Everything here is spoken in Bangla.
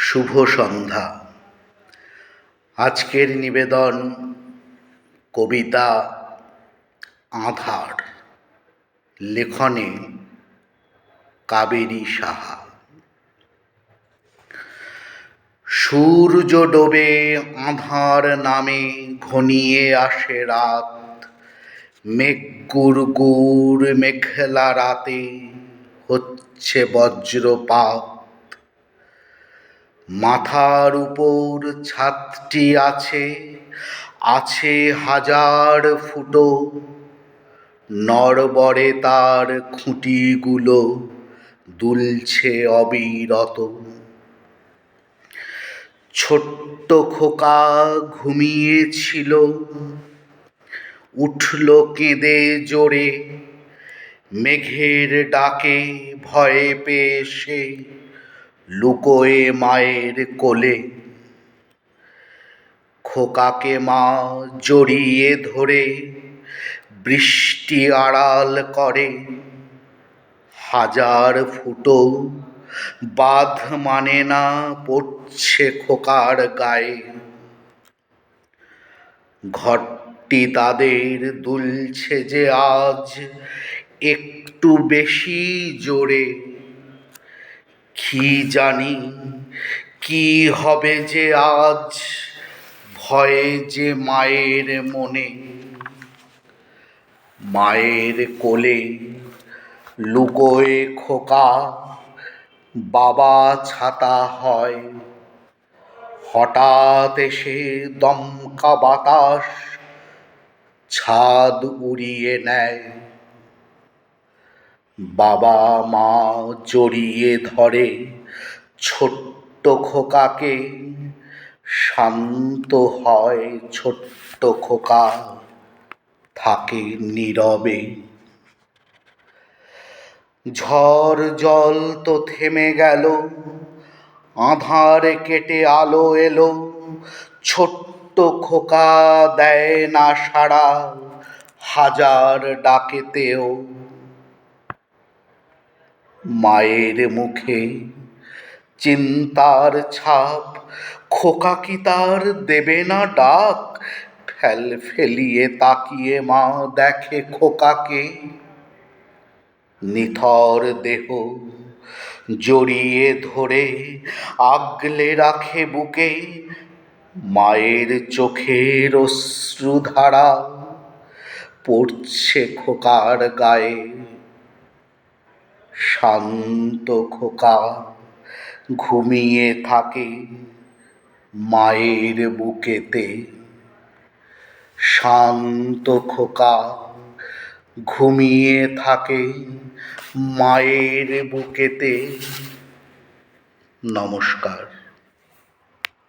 শুভ সন্ধ্যা। আজকের নিবেদন কবিতা আঁধার, লেখনে কাবেরী সাহা। সূর্য ডোবে, আঁধার নামে, ঘনিয়ে আসে রাত। মেঘ গুড় মেঘলা রাতে হচ্ছে বজ্রপাত। মাথার উপর ছাদটি আছে, আছে হাজার ফুটো। নড়বড়ে তার খুঁটিগুলো দুলছে অবিরত। ছোট্ট খোকা ঘুমিয়েছিল, উঠল কেঁদে জোরে। মেঘের ডাকে ভয়ে পেয়ে সে লুকোয় মায়ের কোলে। খোকাকে মা জড়িয়ে ধরে বৃষ্টি আড়াল করে। হাজার ফুটো বাঁধ মানে না পড়ছে খোকার গায়ে। ঘরটি তাদের দুলছে যে আজ একটু বেশি জোরে। কি জানি কি হবে যে আজ, ভয়ে যে মায়ের মনে। মায়ের কোলে লুকোয় খোকা, বাবা ছাতা হয়। হঠাৎ এসে দমকা বাতাস ছাদ উড়িয়ে নেয়। বাবা মা জড়িয়ে ধরে ছোট্ট খোকাকে। শান্ত হয় ছোট্ট খোকা, থাকে নীরবে। ঝড় জল তো থেমে গেল, আঁধার কেটে আলো এলো। ছোট্ট খোকা দেয় না সাড়া হাজার ডাকেতেও। মায়ের মুখে চিন্তার ছাপ, খোকা কি তার দেবে না ডাক? ফেলিয়ে তাকিয়ে মা দেখে খোকাকে। নিথর দেহ জড়িয়ে ধরে আগলে রাখে বুকে। মায়ের চোখের অশ্রুধারা পড়ছে খোকার গায়ে। শান্ত খোকা ঘুমিয়ে থাকে মায়ের বুকেতে। শান্ত খোকা ঘুমিয়ে থাকে মায়ের বুকেতে। নমস্কার।